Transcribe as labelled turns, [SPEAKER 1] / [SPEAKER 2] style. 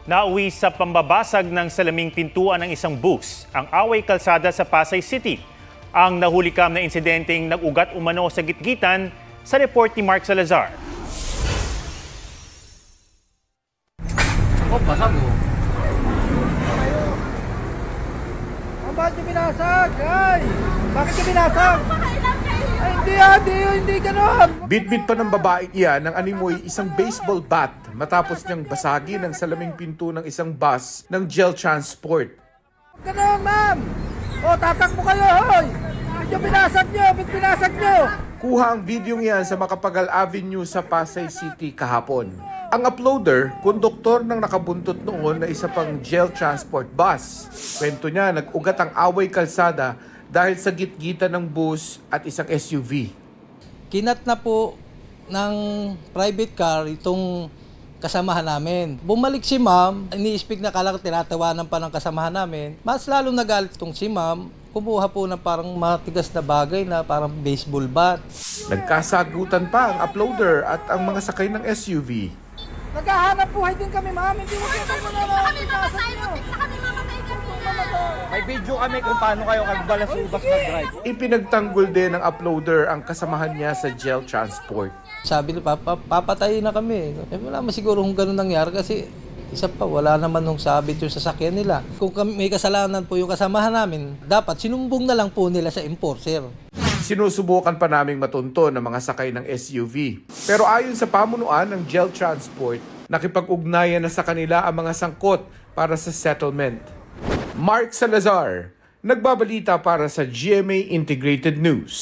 [SPEAKER 1] Nauwi sa pambabasag ng salaming pintuan ng isang bus ang away kalsada sa Pasay City. Ang nahulikam na insidenteng nag-ugat umano sa gitgitan sa report ni Mark Salazar.
[SPEAKER 2] Oh, basag oh.
[SPEAKER 3] Bakit yung binasag? Ay! Bakit yung binasag? Ay, hindi gano'n!
[SPEAKER 4] Bitbit pa ng babaeng iyan ng animoy isang baseball bat matapos niyang basagin ang salaming pinto ng isang bus ng GEL Transport.
[SPEAKER 3] Gano'n, ma'am! O, tatakbo kayo, hoy! Yung binasag nyo! Binasag nyo!
[SPEAKER 4] Kuha ang video iyan sa Macapagal Avenue sa Pasay City kahapon. Ang uploader, konduktor ng nakabuntot noon na isa pang GEL Transport bus. Kwento niya, nag-ugat ang away kalsada dahil sa gitgitan ng bus at isang SUV.
[SPEAKER 2] Kinat na po ng private car itong kasamahan namin. Bumalik si ma'am, ini-speak na kalang tinatawanan pa ng kasamahan namin. Mas lalong nagalit itong si ma'am. Kumuha po ng parang matigas na bagay na parang baseball bat.
[SPEAKER 4] Nagkasagutan pa ang uploader at ang mga sakay ng SUV.
[SPEAKER 3] Naghahanap buhay din kami, ma'am. Hindi mo kayo binasag nyo.
[SPEAKER 5] May video kami kung paano kayo kagbalasubas mag-drive.
[SPEAKER 4] Ipinagtanggol din ng uploader ang kasamahan niya sa GEL Transport.
[SPEAKER 2] Sabi nila, papatayin na kami. Wala man siguro kung ganun nangyari kasi isa pa, wala naman nung sabit yung sasakyan nila. Kung may kasalanan po yung kasamahan namin, dapat sinumbong na lang po nila sa enforcer.
[SPEAKER 4] Sinusubukan pa naming matunto ng mga sakay ng SUV. Pero ayon sa pamunuan ng GEL Transport, nakipag-ugnayan na sa kanila ang mga sangkot para sa settlement. Mark Salazar, nagbabalita para sa GMA Integrated News.